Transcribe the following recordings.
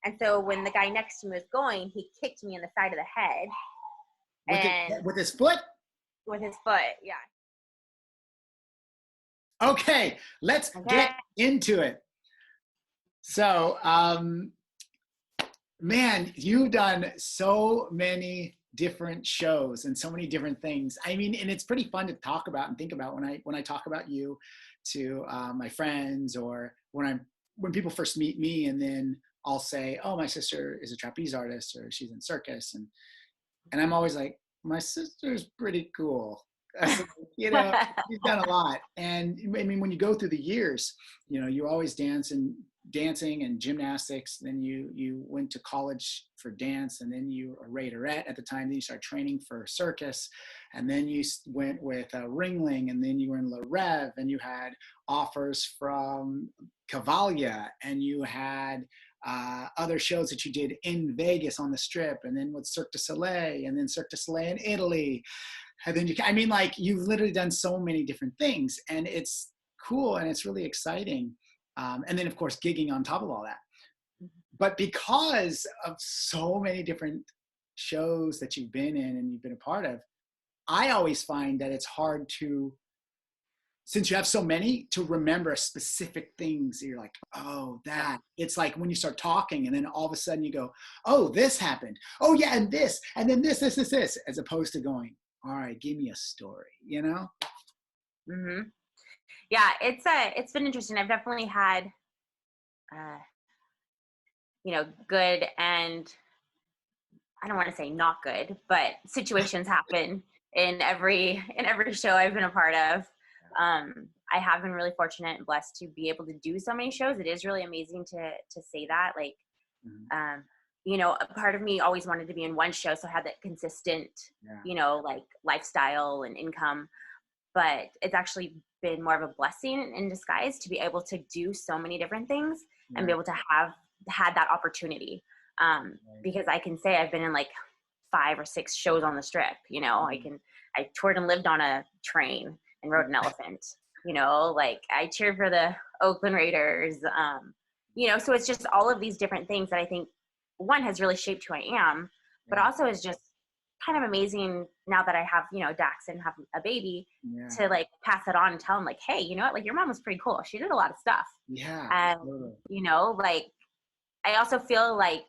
And so when the guy next to me was going, he kicked me in the side of the head. With his foot? With his foot, yeah. Okay, let's get into it. So, man, you've done so many different shows and so many different things. I mean, and it's pretty fun to talk about and think about when I talk about you to my friends, or when people first meet me, and then I'll say, "Oh, my sister is a trapeze artist, or she's in circus," and I'm always like, "My sister's pretty cool." You know, she's done a lot. And I mean, when you go through the years, you know, you're always dancing and gymnastics. Then you went to college for dance, and then you were a raiderette at the time. Then you started training for circus, and then you went with Ringling, and then you were in La Rev, and you had offers from Cavalia, and you had other shows that you did in Vegas on the Strip, and then with Cirque du Soleil, and then Cirque du Soleil in Italy. And then I mean, like, you've literally done so many different things, and it's cool, and it's really exciting. And then, of course, gigging on top of all that. But because of so many different shows that you've been in and you've been a part of, I always find that it's hard to, since you have so many, to remember specific things. You're like, oh, that. It's like when you start talking, and then all of a sudden you go, oh, this happened. Oh, yeah, and this, and then this, as opposed to going, all right, give me a story, you know? Mm-hmm. Yeah, it's been interesting. I've definitely had, good and, I don't want to say not good, but situations happen in every show I've been a part of. I have been really fortunate and blessed to be able to do so many shows. It is really amazing to say that. Like, a part of me always wanted to be in one show, so I had that consistent, like lifestyle and income. But it's actually been more of a blessing in disguise to be able to do so many different things and be able to have had that opportunity. Because I can say I've been in like 5 or 6 shows on the Strip. I toured and lived on a train and rode an elephant. Like I cheered for the Oakland Raiders. So it's just all of these different things that I think one has really shaped who I am, but also is just kind of amazing now that I have, Dax and have a baby to like pass it on and tell him like, hey, you know what? Like your mom was pretty cool. She did a lot of stuff. Yeah. And, like I also feel like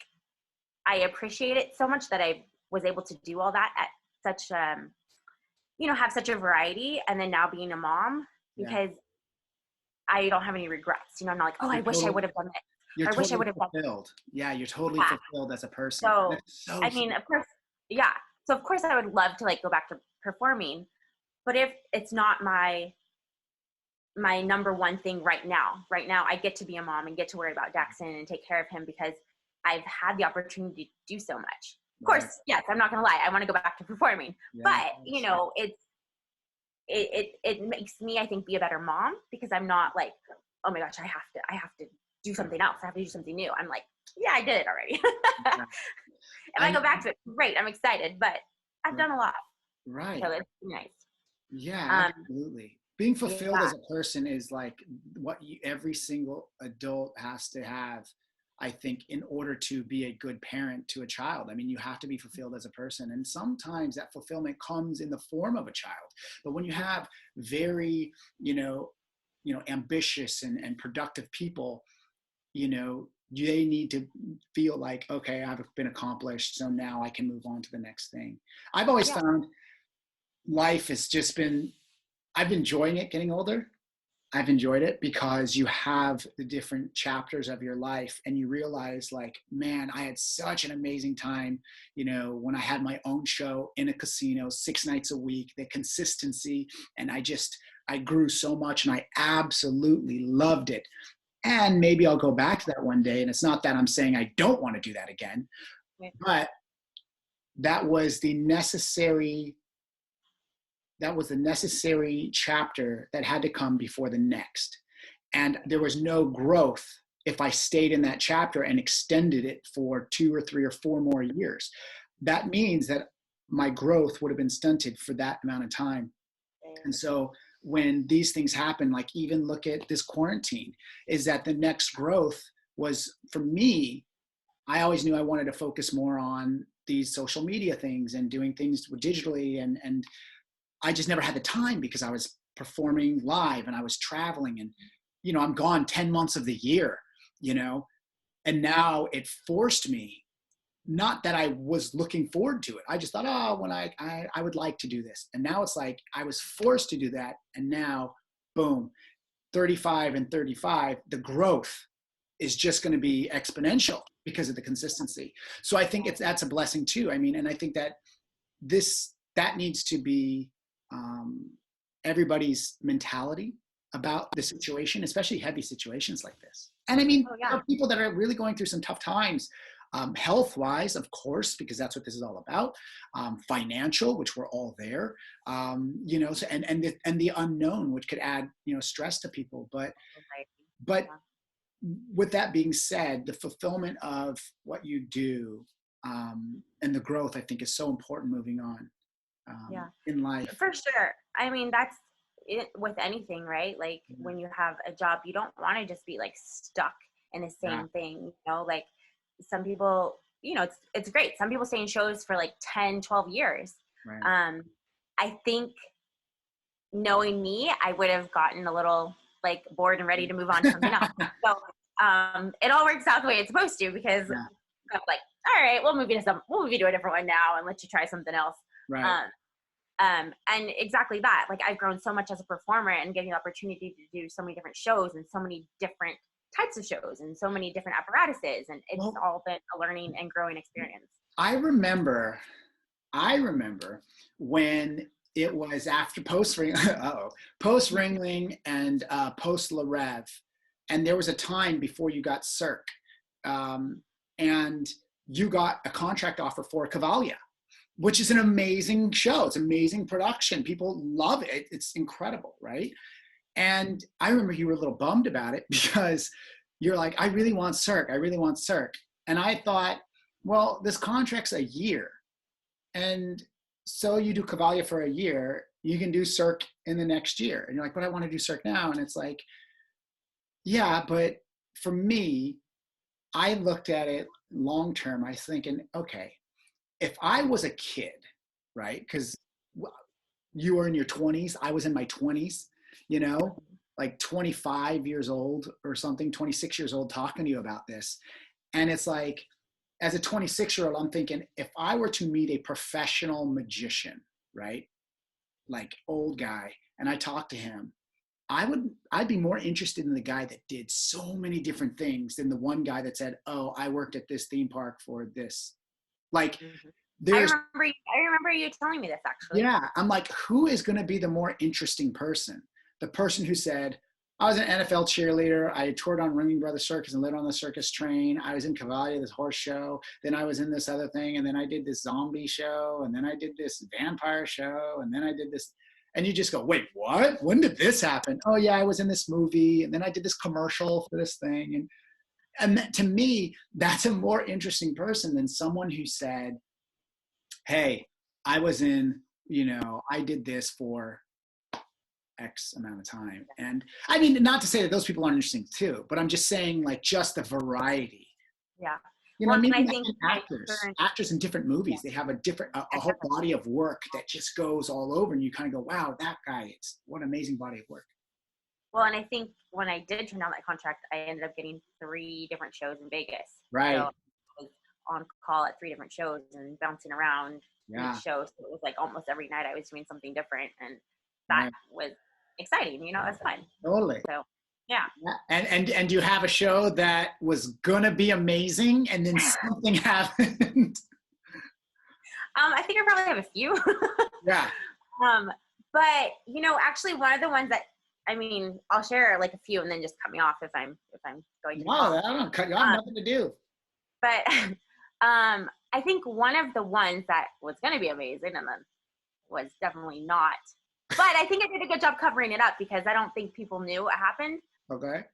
I appreciate it so much that I was able to do all that at such, have such a variety. And then now being a mom, because I don't have any regrets. I'm not like, oh, I wish I would have done it. You're I wish I would have fulfilled. Yeah, you're totally fulfilled as a person. So I mean, of course, So of course I would love to like go back to performing, but if it's not my number one thing right now I get to be a mom and get to worry about Daxon and take care of him because I've had the opportunity to do so much. Of course, yes, I'm not going to lie. I want to go back to performing, but it makes me, I think, be a better mom because I'm not like, oh my gosh, I have to do something else. I have to do something new. I'm like, yeah, I did it already. If I go back to it, great. I'm excited, but I've done a lot. Right. So it's nice. Yeah, absolutely. Being fulfilled as a person is like what every single adult has to have, I think, in order to be a good parent to a child. I mean, you have to be fulfilled as a person. And sometimes that fulfillment comes in the form of a child. But when you have very, ambitious and productive people, they need to feel like, okay, I've been accomplished, so now I can move on to the next thing. I've always found life has just been, I've been enjoying it getting older. I've enjoyed it because you have the different chapters of your life and you realize like, man, I had such an amazing time, when I had my own show in a casino 6 nights a week, the consistency, and I grew so much and I absolutely loved it. And maybe I'll go back to that one day. And it's not that I'm saying I don't want to do that again, but that was the necessary chapter that had to come before the next. And there was no growth if I stayed in that chapter and extended it for 2 or 3 or 4 more years. That means that my growth would have been stunted for that amount of time. And so when these things happen, like even look at this quarantine, is that the next growth was for me I always knew I wanted to focus more on these social media things and doing things digitally. And I just never had the time because I was performing live and I was traveling and, I'm gone 10 months of the year, and now it forced me, not that I was looking forward to it. I just thought, oh, when I would like to do this. And now it's like I was forced to do that. And now, boom, 35 and 35, the growth is just going to be exponential because of the consistency. So I think that's a blessing too. I mean, and I think that that needs to be everybody's mentality about the situation, especially heavy situations like this. And I mean, there are people that are really going through some tough times, health-wise, of course, because that's what this is all about. Financial, which we're all there, so, and the unknown, which could add, stress to people. But with that being said, the fulfillment of what you do and the growth, I think, is so important moving on in life. For sure. I mean, that's it with anything, right? Like when you have a job, you don't want to just be like stuck in the same thing, like some people, it's great. Some people stay in shows for like 10, 12 years. Right. I think knowing me, I would have gotten a little like bored and ready to move on to something else. So it all works out the way it's supposed to because I'm like, all right, we'll move you to a different one now and let you try something else. Right. And exactly that. Like I've grown so much as a performer and getting the opportunity to do so many different shows and so many different types of shows and so many different apparatuses, and it's all been a learning and growing experience. I remember when it was after post Ringling and post La Rev, and there was a time before you got Cirque, and you got a contract offer for Cavalia, which is an amazing show. It's amazing production. People love it. It's incredible, right? And I remember you were a little bummed about it because you're like, I really want Cirque. And I thought, well, this contract's a year. And so you do Cavalia for a year, you can do Cirque in the next year. And you're like, but I want to do Cirque now. And it's like, yeah, but for me, I looked at it long-term. I was thinking, okay, if I was a kid, right? Because you were in your 20s, I was in my 20s, like 25 years old or something, 26 years old, talking to you about this. And it's like, as a 26-year-old, I'm thinking, if I were to meet a professional magician, right? Like old guy, and I talked to him, I'd be more interested in the guy that did so many different things than the one guy that said, oh, I worked at this theme park for this. Like, I remember you telling me this actually. Yeah, I'm like, who is going to be the more interesting person? The person who said, I was an NFL cheerleader. I toured on Ringling Brothers Circus and lived on the circus train. I was in Cavalia, this horse show. Then I was in this other thing. And then I did this zombie show. And then I did this vampire show. And then I did this. And you just go, wait, what? When did this happen? Oh, yeah, I was in this movie. And then I did this commercial for this thing. And to me, that's a more interesting person than someone who said, hey, I was in, I did this for X amount of time. And I mean, not to say that those people aren't interesting too, but I'm just saying like just the variety. Yeah. I mean, I think actors in different movies, they have a whole body of work that just goes all over and you kind of go, wow, that guy, what an amazing body of work. Well, and I think when I did turn down that contract, I ended up getting 3 different shows in Vegas. Right. So I was on call at 3 different shows and bouncing around each show. So it was like almost every night I was doing something different. And that was exciting, it was fun. Totally. So, yeah. And you have a show that was going to be amazing and then something happened. I think I probably have a few. Yeah. But, actually one of the ones that, I'll share like a few and then just cut me off if I'm going to. No, I don't cut you off, nothing to do. But I think one of the ones that was going to be amazing and then was definitely not. But I think I did a good job covering it up because I don't think people knew what happened. Okay.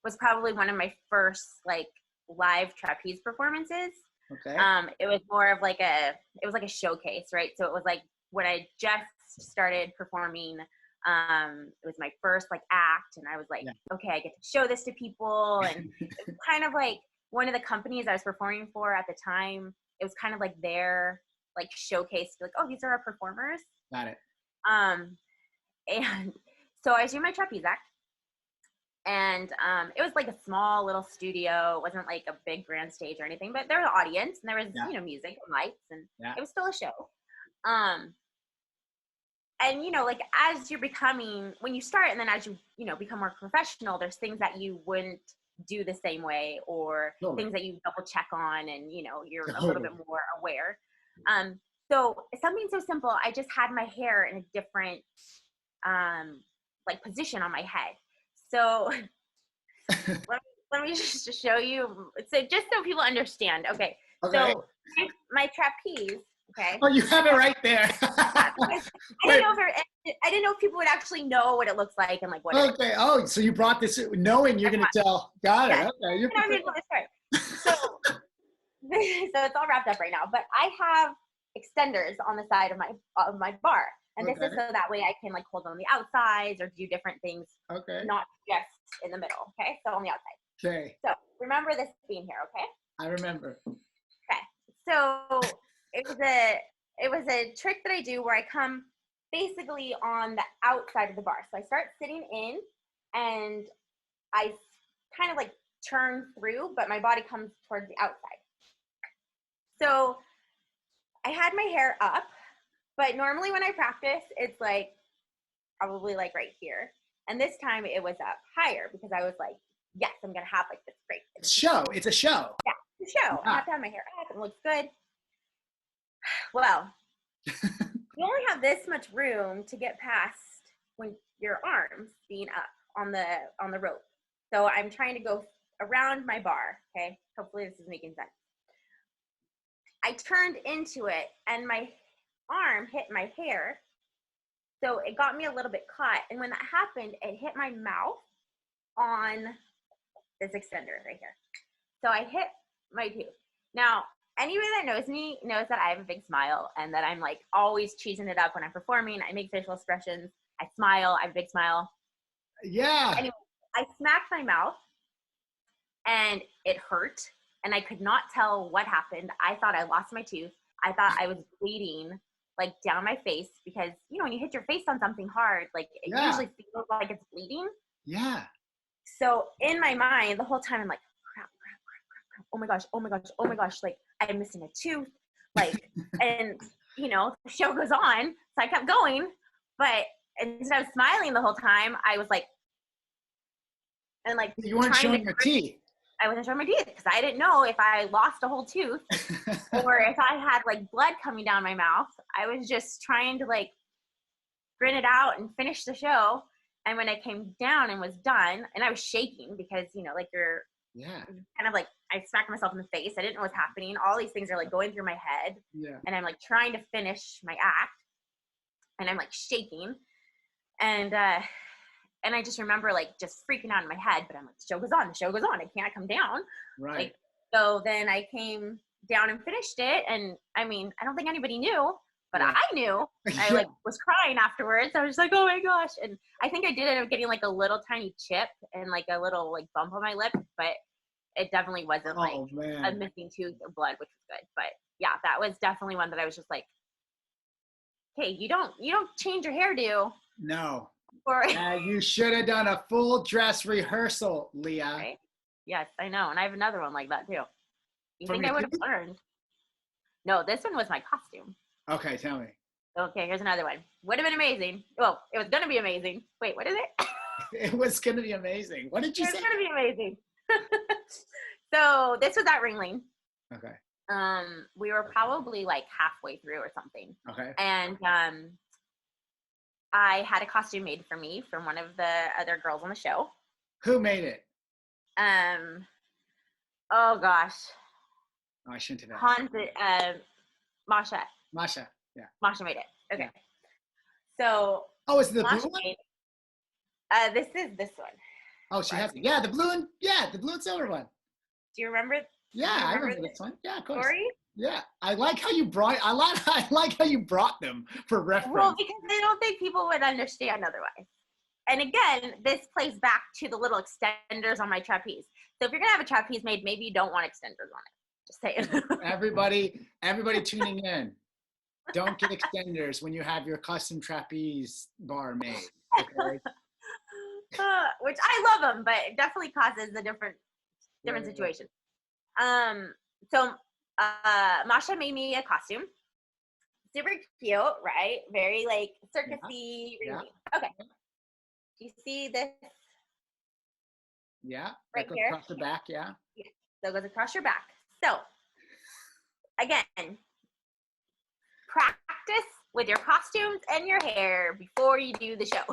Was probably one of my first like live trapeze performances. Okay. It was more of like a showcase, right? So it was like when I just started performing, it was my first like act and I was like, okay, I get to show this to people. And it's kind of like, one of the companies I was performing for at the time, it was kind of like their like showcase, like, oh, these are our performers. Got it. And so I was doing my trapeze act, and it was like a small little studio. It wasn't like a big grand stage or anything, but there was an audience and there was, you know, music and lights, and it was still a show. And, you know, like as you're becoming, when you start and then as you, you know, become more professional, there's things that you wouldn't do the same way, or things that you double check on, and, you know, you're a little bit more aware. So something so simple, I just had my hair in a different, like position on my head. So let me just show you. So just so people understand. Okay. So my trapeze. Okay. Oh, you have it right there. I didn't know if people would actually know what it looks like and like what. Okay. Oh, so you brought this knowing you're going to tell. Got it. Okay. So it's all wrapped up right now. But I have extenders on the side of my bar, and this is so that way I can like hold on the outsides or do different things. Okay. Not just in the middle. Okay. So on the outside. Okay. So remember this being here. Okay. I remember. Okay. So it was a trick that I do where I come basically on the outside of the bar. So I start sitting in, and I kind of like turn through, but my body comes towards the outside. So I had my hair up, but normally when I practice, it's like probably like right here. And this time it was up higher because I was like, yes, I'm going to have like this great show. It's a show. Yeah, it's a show. I have to have my hair up. It looks good. Well, you only have this much room to get past when your arms being up on the rope. So I'm trying to go around my bar. Okay. Hopefully this is making sense. I turned into it and my arm hit my hair. So it got me a little bit caught. And when that happened, it hit my mouth on this extender right here. So I hit my tooth. Now, anybody that knows me knows that I have a big smile and that I'm like always cheesing it up when I'm performing. I make facial expressions. I smile. I have a big smile. Yeah. Anyway, I smacked my mouth and it hurt. And I could not tell what happened. I thought I lost my tooth. I thought I was bleeding like down my face because, you know, when you hit your face on something hard, like it usually feels like it's bleeding. Yeah. So in my mind, the whole time I'm like, crap. Oh my gosh. Like I'm missing a tooth. Like, and you know, the show goes on. So I kept going, but instead of smiling the whole time, I was like, and like, you weren't showing your teeth. I wasn't showing my teeth because I didn't know if I lost a whole tooth or if I had like blood coming down my mouth. I was just trying to like grin it out and finish the show. And when I came down and was done, and I was shaking because, you know, like you're kind of like, I smacked myself in the face. I didn't know what's happening. All these things are like going through my head. Yeah. And I'm like trying to finish my act. And I'm like shaking. And I just remember like just freaking out in my head, but I'm like, the show goes on. I can't come down. Right. Like, so then I came down and finished it. And I mean, I don't think anybody knew, but I knew. I like was crying afterwards. I was just like, oh my gosh. And I think I did end up getting like a little tiny chip and like a little like bump on my lip, but it definitely wasn't like a missing tooth or blood, which was good. But yeah, that was definitely one that I was just like, hey, you don't change your hairdo. No. You should have done a full dress rehearsal, Leah. Right? Yes, I know. And I have another one like that too. You think I would have learned? No, this one was my costume. Okay, tell me. Okay, here's another one. Would have been amazing. Well, it was going to be amazing. Wait, what is it? It was going to be amazing. What did you say? It was going to be amazing. So this was at Ringling. Okay. We were probably like halfway through or something. Okay. And I had a costume made for me from one of the other girls on the show. Who made it? Oh gosh. Oh, I shouldn't have asked. Masha. Masha, yeah. Masha made it. Okay. Yeah. So. Oh, is it the blue one? This is this one. Oh, she has it. Yeah, the blue and silver one. Do you remember? Yeah, I remember this one. Yeah, of course. Story? Yeah, I like how you brought them for reference. Well, because I don't think people would understand otherwise. and again, this plays back to the little extenders on my trapeze. So if you're gonna have a trapeze made, maybe you don't want extenders on it. Just saying. Everybody tuning in, don't get extenders when you have your custom trapeze bar made. Okay? Which I love them, but it definitely causes a different situation. So Masha made me a costume. Super cute, right? Very like circusy. Yeah. Okay. Do you see this? Yeah. Right goes here. across the back. Yeah. So it goes across your back. So again, practice with your costumes and your hair before you do the show.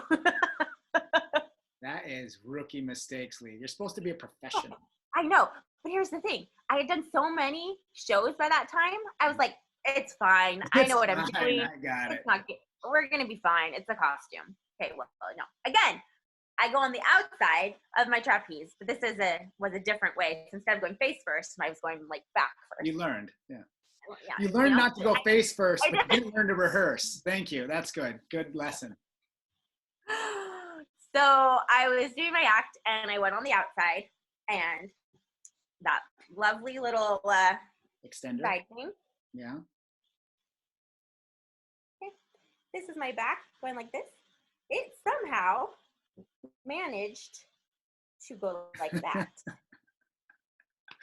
That is rookie mistakes, Lee. You're supposed to be a professional. I know, but here's the thing. I had done so many shows by that time. I was like, it's fine. I know what I'm doing. I got it. It's not good. We're going to be fine. It's a costume. Okay, well, no. Again, I go on the outside of my trapeze, but this was a different way. So instead of going face first, I was going like back first. You learned, yeah. Yeah, you learned not to go face first, but you didn't learn to rehearse. Thank you. That's good. Good lesson. So I was doing my act, and I went on the outside, and that lovely little extender side thing. Yeah. Okay. This is my back going like this. It somehow managed to go like that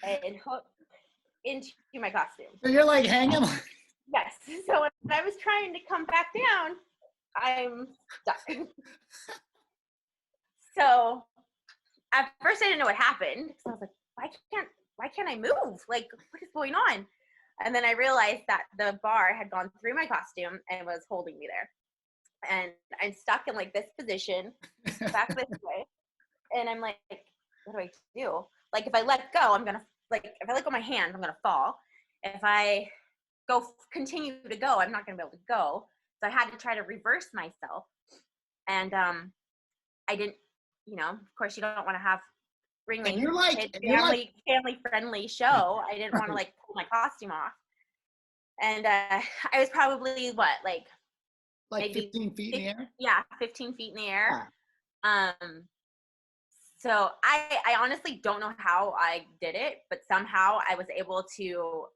and hook into my costume. So you're like hanging. Yes. So when I was trying to come back down, I'm stuck. So at first I didn't know what happened. So I was like, why can't I move? Like, what is going on? And then I realized that the bar had gone through my costume and was holding me there. And I'm stuck in like this position, back this way. And I'm like, what do I do? Like, if I let go, if I let go my hand, I'm going to fall. If I continue to go, I'm not going to be able to go. So I had to try to reverse myself. And I didn't, of course you don't want to have ringling, family friendly show. I didn't want to like pull my costume off. And I was probably like maybe 15 feet in the air? Yeah, 15 feet in the air. Yeah. So I honestly don't know how I did it, but somehow I was able to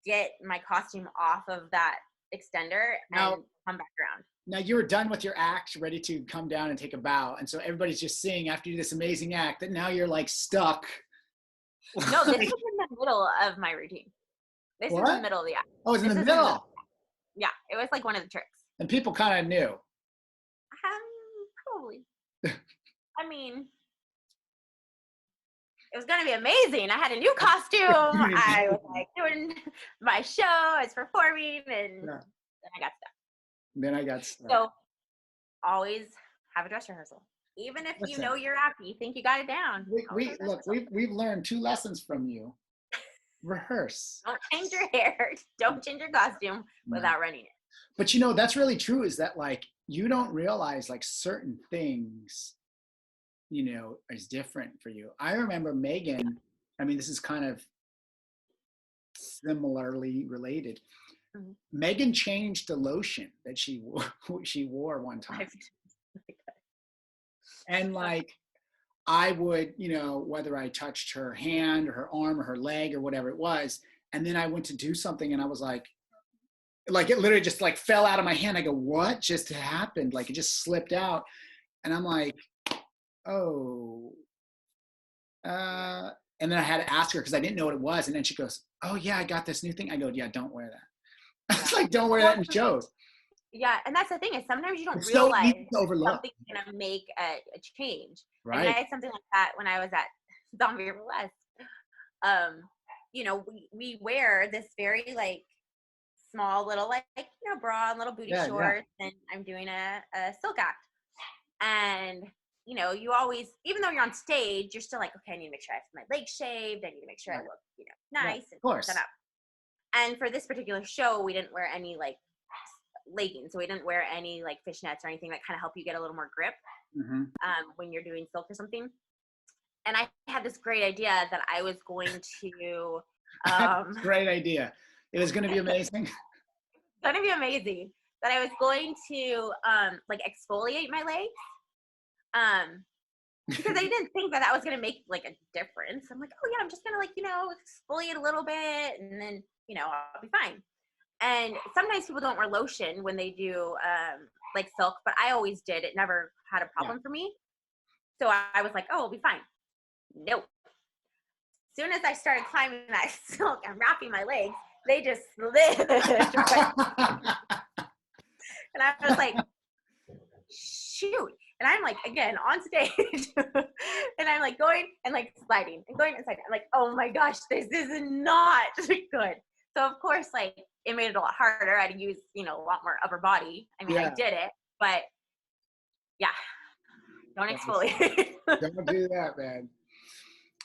get my costume off of that extender and come back around. Now you were done with your act, ready to come down and take a bow. And so everybody's just seeing after you do this amazing act that now you're like stuck. No, this was in the middle of my routine. This is in the middle of the act. Oh, it's in the middle. Yeah, it was like one of the tricks. And people kind of knew. Probably. I mean, it was going to be amazing. I had a new costume. I was like doing my show. I was performing, and then I got stuck. So always have a dress rehearsal. Even if you know your act, you think you got it down. We've learned 2 lessons from you. Rehearse. Don't change your hair. Don't change your costume without running it. But that's really true, is that like you don't realize like certain things, is different for you. I remember Megan, I mean, this is kind of similarly related. Mm-hmm. Megan changed the lotion that she wore one time. And like, I would, whether I touched her hand or her arm or her leg or whatever it was, and then I went to do something and I was like it literally just like fell out of my hand. I go, what just happened? Like it just slipped out. And I'm like, oh. And then I had to ask her because I didn't know what it was. And then she goes, oh yeah, I got this new thing. I go, yeah, don't wear that. It's like, don't wear that in shows. Yeah, and that's the thing is sometimes you don't realize something's gonna make a change. Right. And I had something like that when I was at Zombie Burlesque. We wear this very like small little like bra and little booty shorts, and I'm doing a silk act. And you always, even though you're on stage, you're still like, okay, I need to make sure I have my legs shaved. I need to make sure I look, nice and set up. And for this particular show, we didn't wear any like leggings, so we didn't wear any like fishnets or anything that kind of help you get a little more grip when you're doing silk or something. And I had this great idea that I was going to great idea. It was going to be amazing. It's going to be amazing. That I was going to like exfoliate my legs Because I didn't think that was going to make like a difference. I'm like, oh yeah, I'm just going to like, exfoliate a little bit and then, I'll be fine. And sometimes people don't wear lotion when they do like silk, but I always did. It never had a problem for me. So I was like, oh, I'll be fine. Nope. As soon as I started climbing that silk and wrapping my legs, they just slid. And I was like, shoot. And I'm like, again, on stage. And I'm like going and like sliding and going inside. I'm like, oh my gosh, this is not good. So of course, like it made it a lot harder. I had to use, a lot more upper body. I mean, I did it, but yeah, don't exfoliate. Don't do that, man.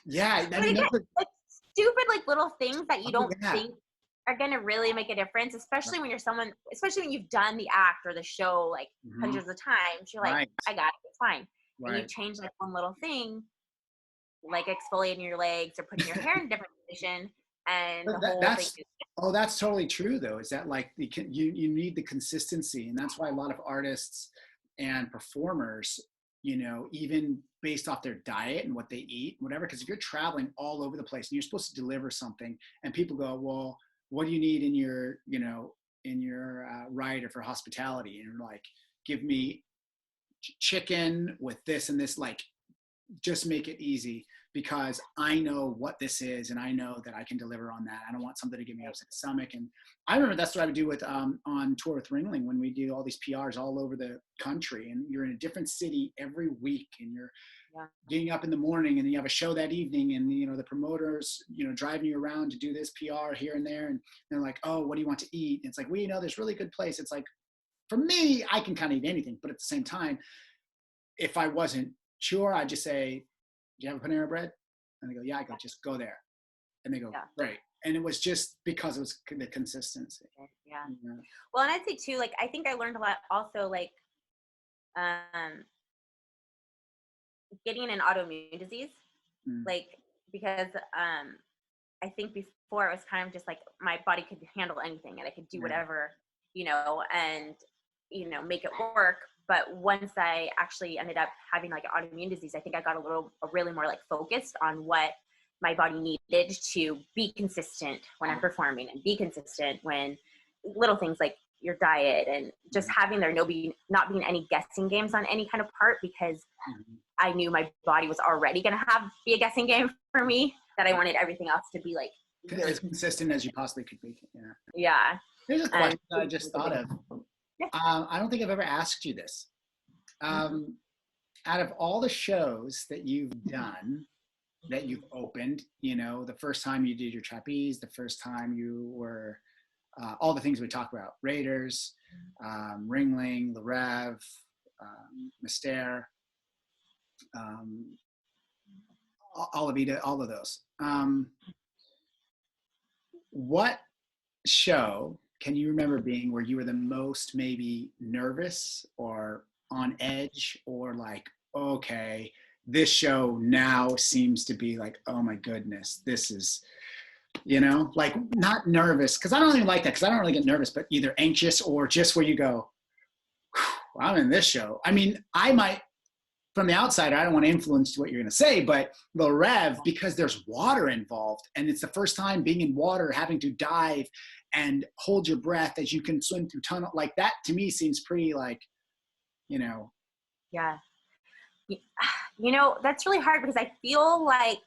Yeah. I mean, again, like stupid, like little things that you don't think are going to really make a difference, especially when you're especially when you've done the act or the show like hundreds of times. You're like, I got it, it's fine. And you change like one little thing, like exfoliating your legs or putting your hair in a different position, and the whole thing is that's totally true though, is that like you need the consistency, and that's why a lot of artists and performers, even based off their diet and what they eat, whatever, because if you're traveling all over the place and you're supposed to deliver something and people go, well, what do you need in your rider for hospitality? And you're like, give me chicken with this and this, like just make it easy, because I know what this is and I know that I can deliver on that. I don't want something to give me upset stomach. And I remember that's what I would do with on tour with Ringling, when we do all these PRs all over the country, and you're in a different city every week, and you're getting up in the morning and you have a show that evening, and the promoters driving you around to do this PR here and there, and they're like, oh, what do you want to eat? And it's like, well, there's really good place. It's like, for me, I can kind of eat anything, but at the same time, if I wasn't sure, I'd just say, do you have a Panera Bread? And they go, yeah. I go, just go there. And they go, great. And it was just because it was the consistency. Yeah. Well, and I'd say too, like, I think I learned a lot also, like, getting an autoimmune disease, like, because I think before it was kind of just like my body could handle anything and I could do whatever, and, make it work. But once I actually ended up having like an autoimmune disease, I think I got really more like focused on what my body needed to be consistent when I'm performing, and be consistent when little things like your diet, and just having there not being any guessing games on any kind of part, because I knew my body was already going to be a guessing game for me, that I wanted everything else to be like really as consistent as you possibly could be. Yeah. Here's a question I just thought of. I don't think I've ever asked you this. Out of all the shows that you've done, that you've opened, the first time you did your trapeze, the first time you were, all the things we talked about, Raiders, Ringling, Le Rev, Mystère, Olavida, all of those. What show can you remember being where you were the most maybe nervous or on edge, or like, okay, this show now seems to be like, oh my goodness, this is, like not nervous, because I don't even like that, because I don't really get nervous, but either anxious or just where you go, I'm in this show. I mean, I might, from the outsider, I don't want to influence what you're going to say, but Le Rev, because there's water involved, and it's the first time being in water, having to dive and hold your breath as you can swim through tunnel, like that to me seems pretty like, Yeah. That's really hard, because I feel like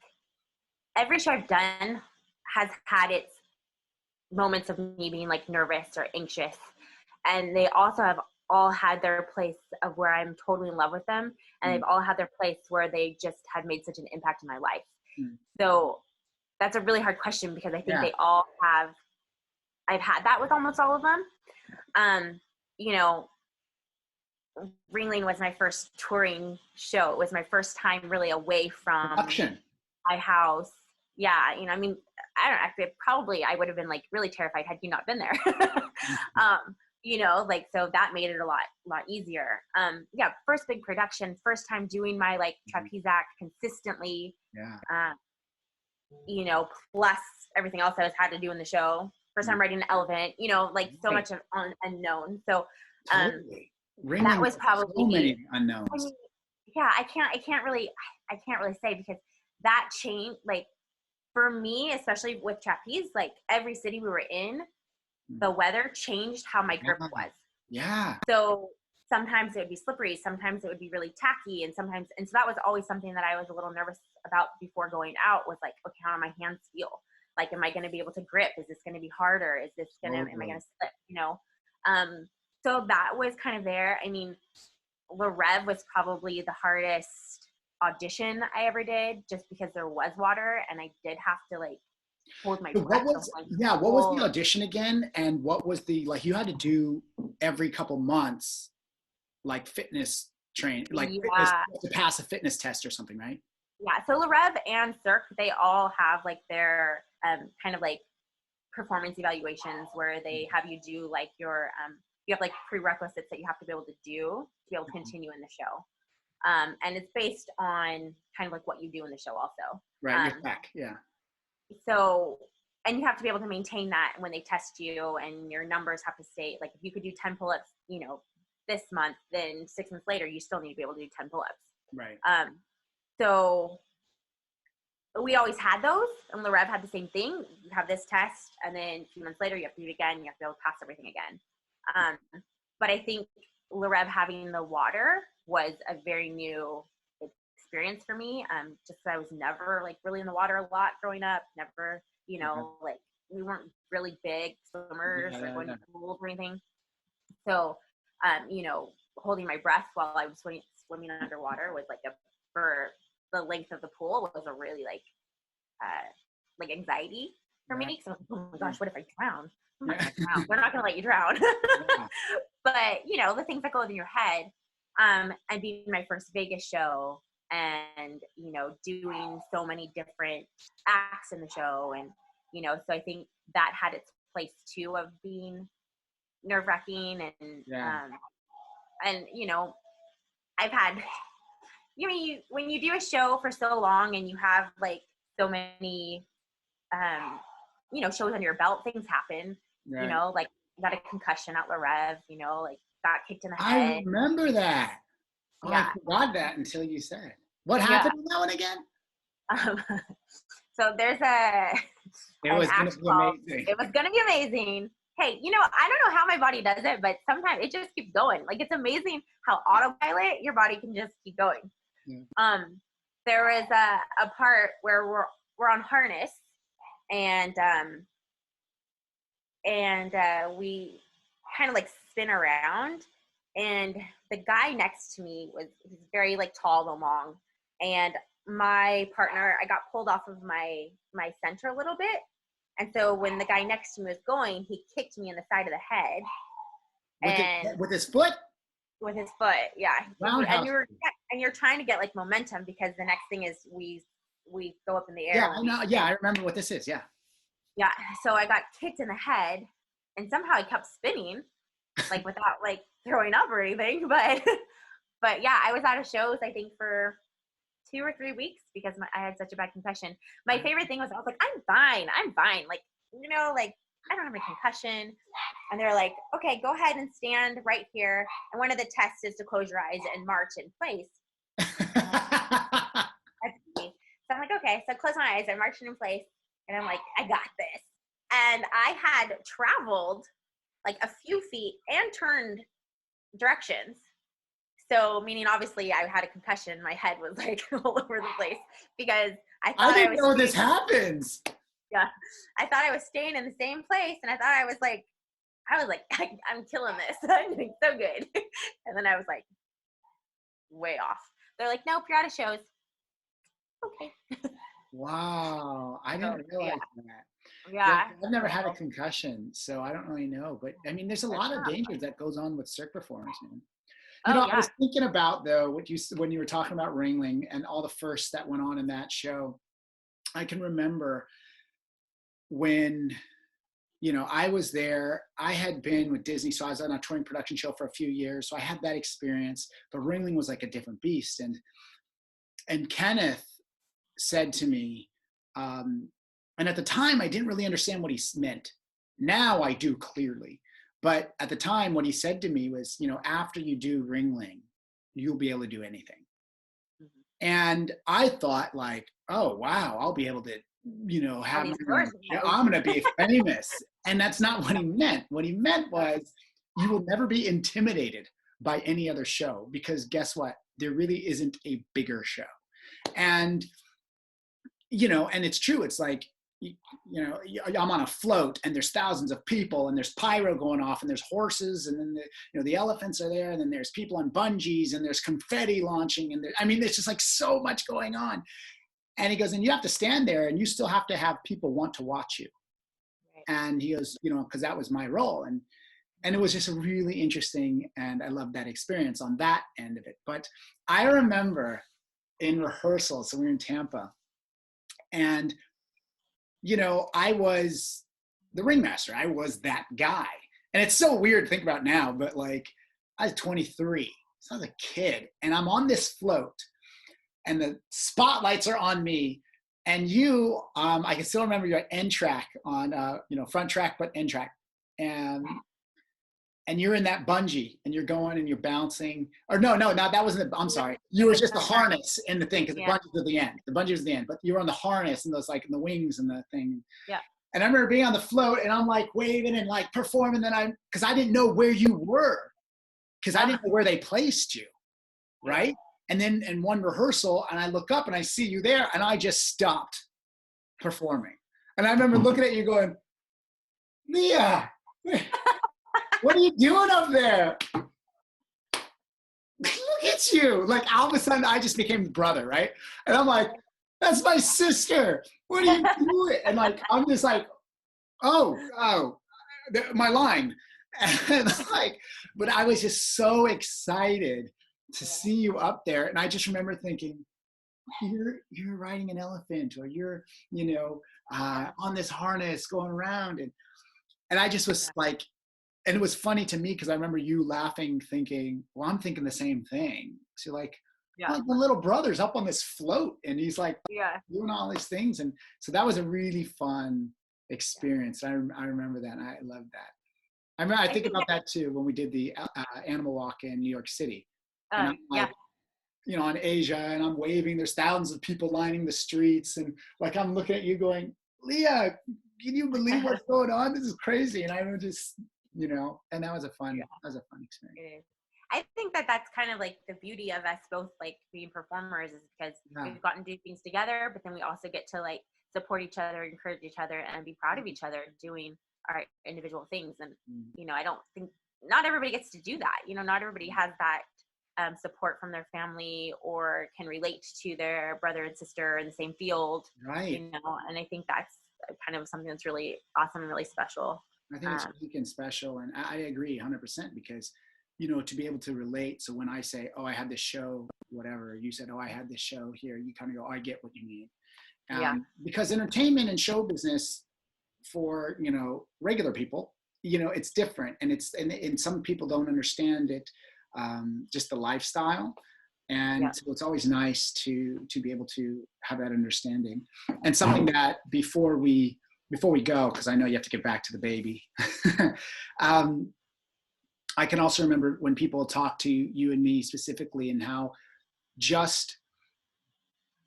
every show I've done has had its moments of me being like nervous or anxious, and they also have all had their place of where I'm totally in love with them, and they've all had their place where they just had made such an impact in my life. So that's a really hard question, because I think they all have. I've had that with almost all of them. Ringling was my first touring show. It was my first time really away from production, my house. Yeah, I mean, I don't actually, probably I would have been like really terrified had you not been there. Like, so that made it a lot easier. First big production, first time doing my like trapeze act consistently. Plus everything else I was had to do in the show. First time riding an elephant, like so much of unknown. So totally. that was probably so many unknowns. I mean, yeah, I can't really say, because that changed, like, for me, especially with trapeze, like every city we were in, the weather changed how my grip was. Yeah. So sometimes it would be slippery, sometimes it would be really tacky, and so that was always something that I was a little nervous about before going out, was like, okay, how do my hands feel? Like, am I going to be able to grip? Is this going to be harder? Am I going to slip? So that was kind of there. I mean, Le Rev was probably the hardest audition I ever did, just because there was water and I did have to like hold my breath. What was the audition again? And what was like, you had to do every couple months, like fitness fitness, to pass a fitness test or something, right? Yeah. So Le Rev and Cirque, they all have like their kind of like performance evaluations, where they have you do like your, you have like prerequisites that you have to be able to do to be able to continue in the show. And it's based on kind of like what you do in the show also. Right, your back, yeah. So, and you have to be able to maintain that when they test you, and your numbers have to stay, like if you could do 10 pull-ups, this month, then 6 months later, you still need to be able to do 10 pull-ups. Right. So we always had those, and Le Rev had the same thing. You have this test, and then a few months later, you have to do it again. You have to be able to pass everything again. But I think Le Rev having the water was a very new experience for me. Just because I was never like really in the water a lot growing up. Never, like we weren't really big swimmers or going to pools or anything. So, holding my breath while I was swimming underwater was for the length of the pool was a really like anxiety for me. So, oh my gosh, what if I drown? I'm not gonna drown. They're not gonna let you drown. But the things that go in your head, and being my first Vegas show, and doing so many different acts in the show, and so I think that had its place too, of being nerve-wracking, and I've had, when you do a show for so long and you have like so many shows under your belt, things happen. Right. Like got a concussion at Le Rev, like got kicked in the head. I remember that. Oh, yeah. I forgot that until you said. What happened in that one again? So there's it was going to be amazing. It was going to be amazing. Hey, I don't know how my body does it, but sometimes it just keeps going. Like, it's amazing how autopilot your body can just keep going. Yeah. There was a part where we're on harness, and we kind of like spin around, and the guy next to me he's very like tall and long, and my partner, I got pulled off of my center a little bit, and so when the guy next to me was going, he kicked me in the side of the head. With his foot? With his foot, yeah. And you're trying to get like momentum, because the next thing is we go up in the air. Yeah, I know. Yeah, I remember what this is. Yeah. Yeah. So I got kicked in the head, and somehow I kept spinning, like without like throwing up or anything. But yeah, I was out of shows, I think, for 2 or 3 weeks because I had such a bad concussion. My favorite thing was I was like, I'm fine. Like, like I don't have a concussion. And they're like, okay, go ahead and stand right here. And one of the tests is to close your eyes and march in place. So I'm like, okay. So I close my eyes, I'm marching in place, and I'm like, I got this. And I had traveled like a few feet and turned directions. So, meaning obviously I had a concussion. My head was like all over the place because I didn't know this happens. Yeah. I thought I was staying in the same place, and I thought I was like, I'm killing this. I'm doing so good. And then I was like, way off. They're like, nope, you're out of shows. Okay. Wow. I didn't realize that. Yeah. I've never had a concussion, so I don't really know. But I mean, there's a lot of danger that goes on with cirque performers, man. I was thinking about, though, when you were talking about Ringling and all the firsts that went on in that show. I can remember when, I was there. I had been with Disney, so I was on a touring production show for a few years. So I had that experience. But Ringling was like a different beast. And Kenneth said to me, and at the time, I didn't really understand what he meant. Now I do clearly. But at the time, what he said to me was, after you do Ringling, you'll be able to do anything. And I thought like, oh, wow, I'll be able to, All have, these doors. I'm going to be famous. And that's not what he meant. What he meant was you will never be intimidated by any other show, because guess what? There really isn't a bigger show. And, and it's true. It's like, I'm on a float and there's thousands of people and there's pyro going off and there's horses and then the elephants are there and then there's people on bungees and there's confetti launching and there's just like so much going on. And he goes, and you have to stand there and you still have to have people want to watch you. Right. And he goes, because that was my role. And it was just a really interesting, and I loved that experience on that end of it. But I remember in rehearsal, so we were in Tampa, and I was the ringmaster. I was that guy. And it's so weird to think about now, but like I was 23, so I was a kid, and I'm on this float and the spotlights are on me. And you, I can still remember your end track on, front track, but end track. And you're in that bungee and you're going and you're bouncing, or no, that wasn't I'm sorry. You were just the harness and the thing, because the bungees at the end. The bungee was at the end, but you were on the harness and those like in the wings and the thing. Yeah. And I remember being on the float and I'm like waving and like performing. Then because I didn't know where you were, because I didn't know where they placed you, right? And then in one rehearsal, and I look up and I see you there, and I just stopped performing. And I remember looking at you going, Leah, what are you doing up there? Look at you. Like all of a sudden I just became the brother, right? And I'm like, that's my sister. What are you doing? And like, I'm just like, oh, my line. And like, but I was just so excited to see you up there. And I just remember thinking, you're riding an elephant, or you're, on this harness going around. And I just was like, and it was funny to me because I remember you laughing, thinking, well, I'm thinking the same thing. So like, like the little brother's up on this float and he's like doing all these things. And so that was a really fun experience. I remember that. And I love that. I think about that too, when we did the animal walk in New York City. And I'm like, on Asia, and I'm waving, there's thousands of people lining the streets. And like, I'm looking at you going, Leah, can you believe what's going on? This is crazy. And I'm just, and that was a fun experience. I think that that's kind of like the beauty of us both like being performers, is because we've gotten to do things together, but then we also get to like support each other, encourage each other, and be proud of each other doing our individual things. And, I don't think not everybody gets to do that. Not everybody has that support from their family or can relate to their brother and sister in the same field. Right. And I think that's kind of something that's really awesome and really special. I think it's unique and special. And I agree 100%, because, to be able to relate. So when I say, oh, I had this show, whatever, you said, oh, I had this show here, you kind of go, oh, I get what you mean. Because entertainment and show business for, regular people, it's different. And some people don't understand it, just the lifestyle. And so it's always nice to be able to have that understanding. And something that before we go, because I know you have to get back to the baby, I can also remember when people talk to you and me specifically, and how just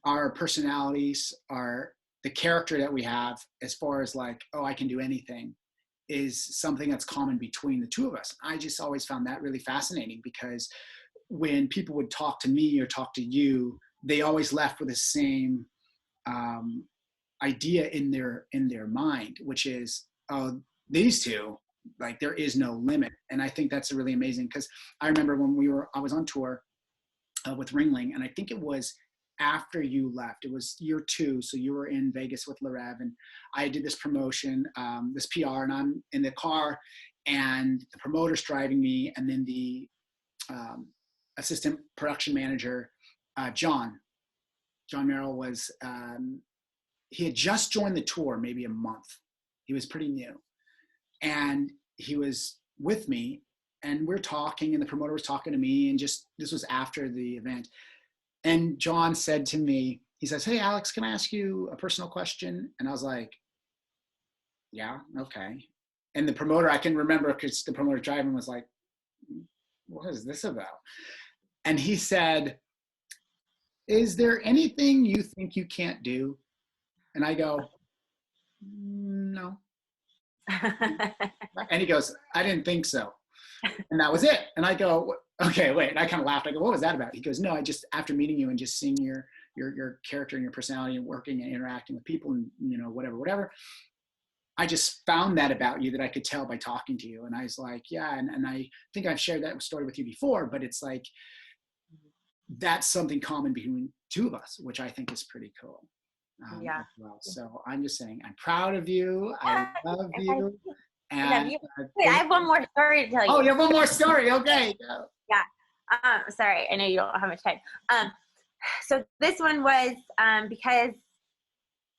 our personalities, the character that we have, as far as like, oh, I can do anything, is something that's common between the two of us. I just always found that really fascinating, because when people would talk to me or talk to you, they always left with the same idea in their mind, which is, oh, these two, like there is no limit. And I think that's really amazing, because I remember when I was on tour with Ringling, and I think it was after you left, it was year 2. So you were in Vegas with Larev, and I did this promotion, this PR, and I'm in the car, and the promoter's driving me, and then the assistant production manager, John Merrill was, he had just joined the tour, maybe a month. He was pretty new. And he was with me, and we're talking, and the promoter was talking to me, and just, this was after the event. And John said to me, he says, hey, Alex, can I ask you a personal question? And I was like, yeah, okay. And the promoter, I can remember, because the promoter driving, was like, what is this about? And he said, is there anything you think you can't do? And I go, no. And he goes, I didn't think so. And that was it. And I go, okay, wait. And I kind of laughed. I go, what was that about? He goes, no, I just, after meeting you and just seeing your character and your personality and working and interacting with people and, you know, whatever, I just found that about you that I could tell by talking to you. And I was like, yeah. And I think I've shared that story with you before, but it's like, that's something common between two of us, which I think is pretty cool. Yeah. As well. So I'm just saying, I'm proud of you. Yeah, I love you. And wait, I have one more story to tell you. Oh, you have one more story. Okay. Yeah. Sorry, I know you don't have much time. So this one was because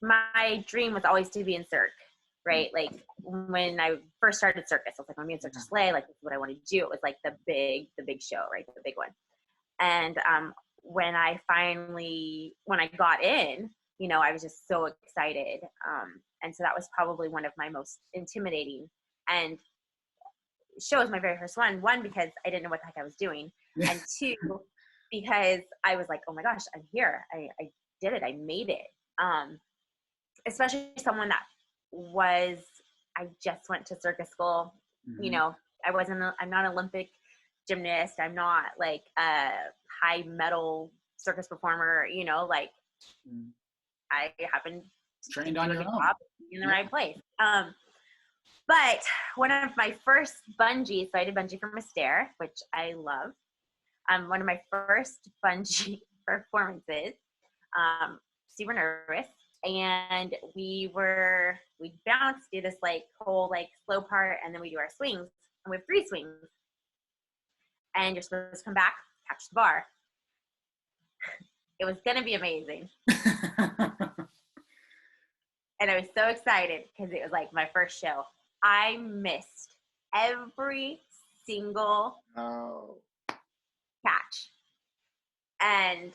my dream was always to be in circ, right? Like when I first started circus, I was like, I'm in Cirque du Soleil, like this is what I want to do. It was like the big show, right? The big one. And when I got in, you know, I was just so excited. And so that was probably one of my most intimidating and show was my very first one. One, because I didn't know what the heck I was doing. And two, because I was like, oh my gosh, I'm here. I did it. I made it. Especially someone that I just went to circus school. Mm-hmm. You know, I'm not an Olympic gymnast. I'm not like a high medal circus performer, you know, like I happened trained on your own in the right place. But one of my first bungees, so I did bungee from a stair, which I love. One of my first bungee performances, super nervous. And we bounce, do this like whole like slow part, and then we do our swings. And we have 3 swings. And you're supposed to come back, catch the bar. It was gonna be amazing. And I was so excited because it was like my first show. I missed every single catch. And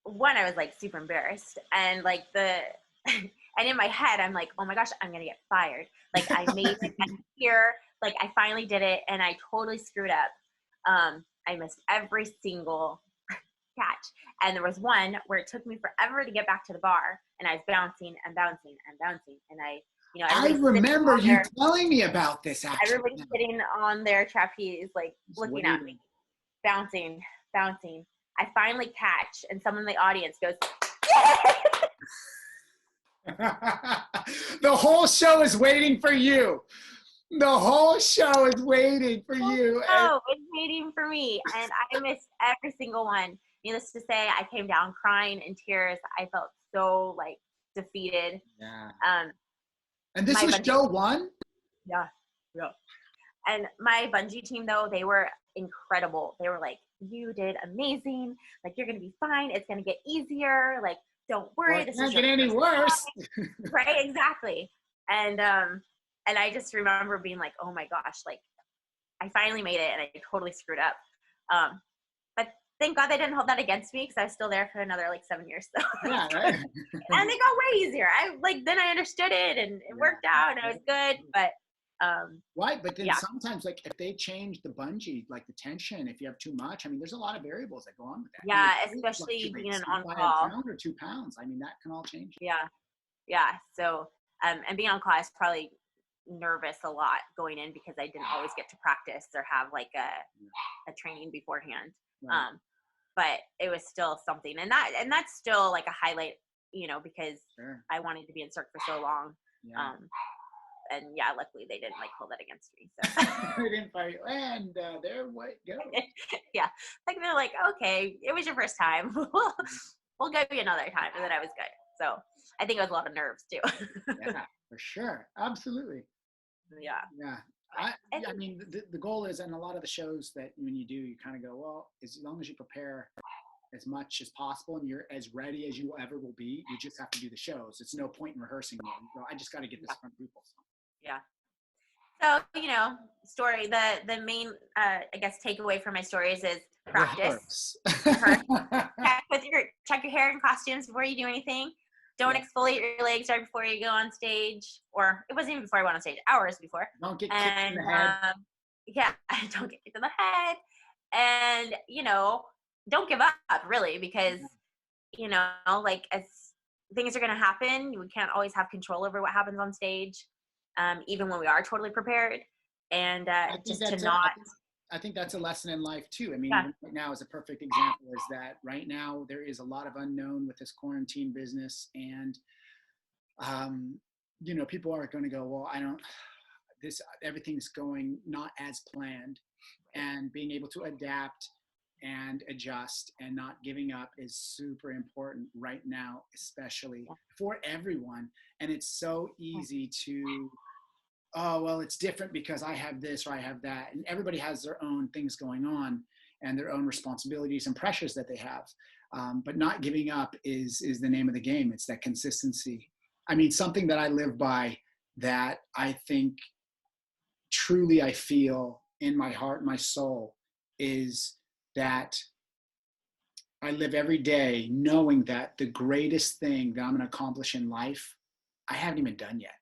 one, I was like super embarrassed. And like and in my head, I'm like, oh my gosh, I'm gonna get fired. Like I made it here. Like I finally did it, and I totally screwed up. I missed every single catch. And there was one where it took me forever to get back to the bar, and I was bouncing and bouncing and bouncing. And I remember you telling me about this actually. Everybody's sitting on their trapeze, like looking at me, bouncing. I finally catch, and someone in the audience goes, the whole show is waiting for you. The whole show is waiting for you. Oh, it's waiting for me. And I missed every single one. Needless to say, I came down crying in tears. I felt so like defeated. Yeah. And this was show 1? Yeah. And my bungee team, though, they were incredible. They were like, you did amazing. Like, you're going to be fine. It's going to get easier. Like, don't worry. Well, this isn't get any worse. Right, exactly. And I just remember being like, oh my gosh, like I finally made it, and I totally screwed up. But thank God they didn't hold that against me, because I was still there for another like 7 years. So. Yeah, right. And it got way easier. Then I understood it, and it worked out, and I was good. But right, but then sometimes, like if they change the bungee, like the tension, if you have too much, I mean, there's a lot of variables that go on with that. Yeah, especially being an on-call. By a pound or 2 pounds, I mean, that can all change. Yeah. So and being on call, I was probably nervous a lot going in, because I didn't always get to practice or have like a training beforehand. Right. But it was still something, and that's still like a highlight, you know, because I wanted to be in circ for so long. Yeah. And luckily they didn't like hold that against me. So they didn't fire you, and there we go. Yeah, like they're like, okay, it was your first time. We'll give you another time, and then I was good. So I think it was a lot of nerves too. Yeah, for sure, absolutely. Yeah. I mean, the goal is, and a lot of the shows that when you do, you kind of go, well, as long as you prepare as much as possible and you're as ready as you ever will be, you just have to do the shows. It's no point in rehearsing them. Well, I just got to get this from people. So. Yeah. So, you know, story, the main, I guess, takeaway from my stories is practice. Check your hair and costumes before you do anything. Don't exfoliate your legs right before you go on stage, or it wasn't even before I went on stage, hours before. Don't get kicked in the head. Don't get kicked in the head. And, you know, don't give up, really, because, you know, like, as things are going to happen, we can't always have control over what happens on stage, even when we are totally prepared. And just to not. I think that's a lesson in life too. I mean, Yeah. even right now is a perfect example, is that right now there is a lot of unknown with this quarantine business. And, you know, people are going to go, well, everything's going not as planned, and being able to adapt and adjust and not giving up is super important right now, especially for everyone. And it's so easy to, oh, well, it's different because I have this or I have that. And everybody has their own things going on and their own responsibilities and pressures that they have. But not giving up is the name of the game. It's that consistency. I mean, something that I live by, that I think truly I feel in my heart and my soul, is that I live every day knowing that the greatest thing that I'm going to accomplish in life, I haven't even done yet.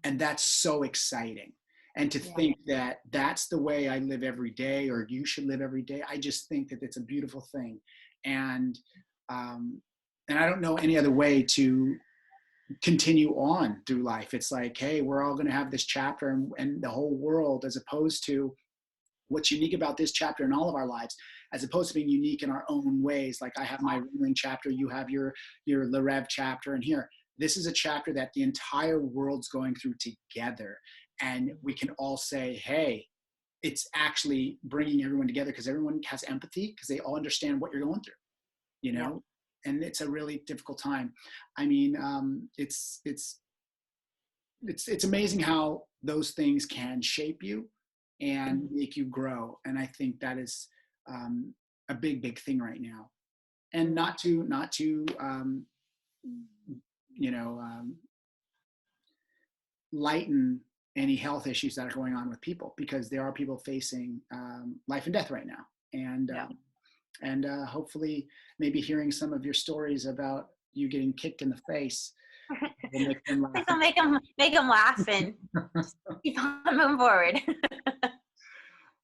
And that's so exciting. And to think that that's the way I live every day, or you should live every day, I just think that it's a beautiful thing. And I don't know any other way to continue on through life. It's like, hey, we're all going to have this chapter, and the whole world, as opposed to what's unique about this chapter in all of our lives, as opposed to being unique in our own ways. Like I have my Ringling chapter, you have your Le Rev chapter, and here, this is a chapter that the entire world's going through together. And we can all say, hey, it's actually bringing everyone together, because everyone has empathy, because they all understand what you're going through, you know? And it's a really difficult time. I mean, it's amazing how those things can shape you and make you grow. And I think that is a big thing right now. And not to lighten any health issues that are going on with people, because there are people facing life and death right now. And hopefully maybe hearing some of your stories about you getting kicked in the face will make them laugh. Make them laugh and keep on moving forward.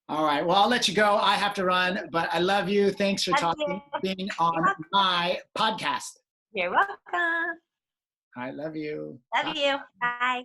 All right. Well, I'll let you go. I have to run, but I love you. Thanks for being on my podcast. You're welcome. I love you. Love you. Bye.